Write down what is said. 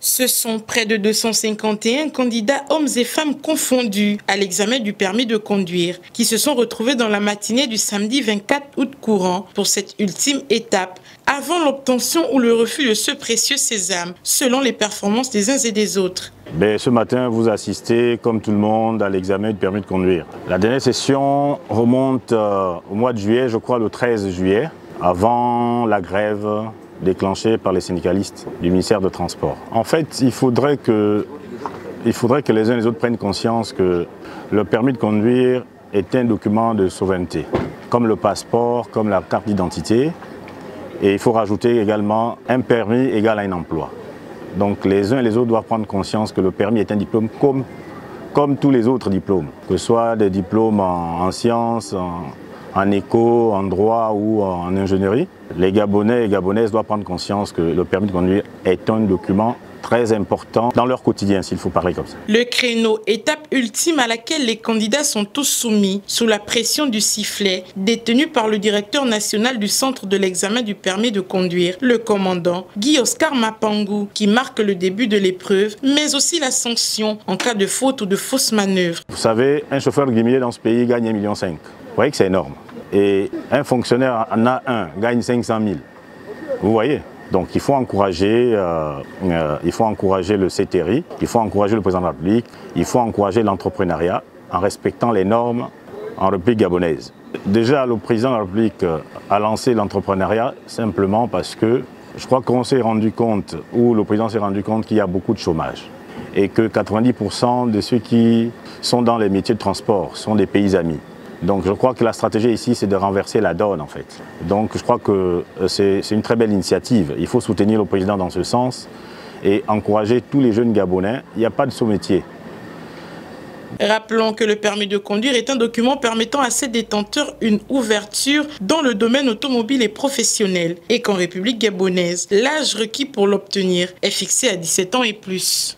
Ce sont près de 251 candidats, hommes et femmes confondus, à l'examen du permis de conduire, qui se sont retrouvés dans la matinée du samedi 24 août courant pour cette ultime étape, avant l'obtention ou le refus de ce précieux sésame, selon les performances des uns et des autres. Ce matin, vous assistez, comme tout le monde, à l'examen du permis de conduire. La dernière session remonte au mois de juillet, je crois le 13 juillet, avant la grève déclenchée par les syndicalistes du ministère des Transports. En fait, il faudrait que les uns et les autres prennent conscience que le permis de conduire est un document de souveraineté, comme le passeport, comme la carte d'identité. Et il faut rajouter également un permis égal à un emploi. Donc les uns et les autres doivent prendre conscience que le permis est un diplôme comme tous les autres diplômes, que ce soit des diplômes en sciences, en éco, en droit ou en ingénierie. Les Gabonais et Gabonaises doivent prendre conscience que le permis de conduire est un document très important dans leur quotidien, s'il faut parler comme ça. Le créneau, étape ultime à laquelle les candidats sont tous soumis, sous la pression du sifflet, détenu par le directeur national du centre de l'examen du permis de conduire, le commandant Guy Oscar Mapangu, qui marque le début de l'épreuve, mais aussi la sanction en cas de faute ou de fausse manœuvre. Vous savez, un chauffeur guimilier dans ce pays gagne 1,5 million. Vous voyez que c'est énorme. Et un fonctionnaire en a un, gagne 500 000. Vous voyez? Donc il faut encourager le CTRI, il faut encourager le président de la République, il faut encourager l'entrepreneuriat en respectant les normes en République gabonaise. Déjà, le président de la République a lancé l'entrepreneuriat simplement parce que je crois qu'on s'est rendu compte, ou le président s'est rendu compte qu'il y a beaucoup de chômage et que 90% de ceux qui sont dans les métiers de transport sont des pays amis. Donc je crois que la stratégie ici, c'est de renverser la donne en fait. Donc je crois que c'est une très belle initiative. Il faut soutenir le président dans ce sens et encourager tous les jeunes Gabonais. Il n'y a pas de sous-métier. Rappelons que le permis de conduire est un document permettant à ses détenteurs une ouverture dans le domaine automobile et professionnel et qu'en République gabonaise, l'âge requis pour l'obtenir est fixé à 17 ans et plus.